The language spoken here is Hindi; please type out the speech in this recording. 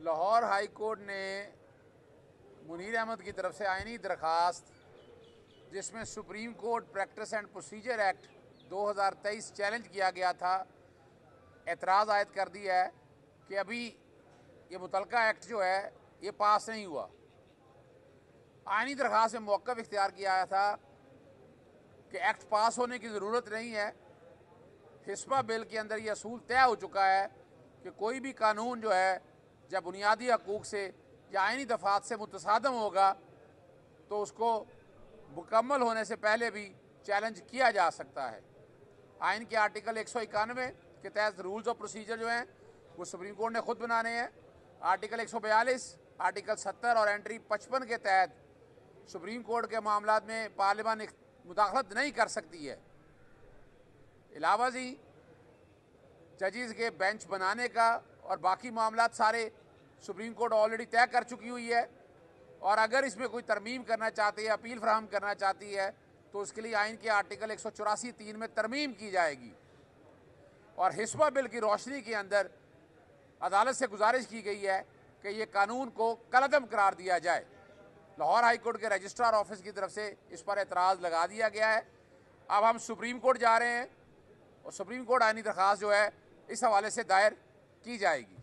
लाहौर हाई कोर्ट ने मुनीर अहमद की तरफ से आईनी दरखास्त जिसमें supreme court practice and procedure act 2023 challenge किया गया था, एतराज़ आयद कर दिया है कि अभी ये मुतलका एक्ट जो है ये पास नहीं हुआ। आईनी दरखास्त में मौक़िफ़ इख्तियार किया आया था कि एक्ट पास होने की ज़रूरत नहीं है। हिस्बा बिल के अंदर ये असूल तय हो चुका है कि कोई भी कानून जो है जब बुनियादी हकूक़ से या आईनी दफ़ात से मुतसादम होगा तो उसको मुकम्मल होने से पहले भी चैलेंज किया जा सकता है। आइन के आर्टिकल 191 के तहत रूल्स ऑफ प्रोसीजर जो हैं वो सुप्रीम कोर्ट ने ख़ुद बनाने हैं। आर्टिकल 142, आर्टिकल 70 और एंट्री 55 के तहत सुप्रीम कोर्ट के मामलात में पार्लियामान मुदाखलत नहीं कर सकती है। अलावा जी जजेस के बेंच बनाने का और बाकी मामलात सारे सुप्रीम कोर्ट ऑलरेडी तय कर चुकी हुई है, और अगर इसमें कोई तरमीम करना चाहती है, अपील फराहम करना चाहती है तो उसके लिए आइन के आर्टिकल 184(3) में तरमीम की जाएगी। और हिस्बा बिल की रोशनी के अंदर अदालत से गुजारिश की गई है कि ये कानून को कलअदम करार दिया जाए। लाहौर हाई कोर्ट के रजिस्ट्रार ऑफिस की तरफ से इस पर एतराज़ लगा दिया गया है। अब हम सुप्रीम कोर्ट जा रहे हैं और सुप्रीम कोर्ट आईनी दरख्वास्त जो है इस हवाले से दायर की जाएगी।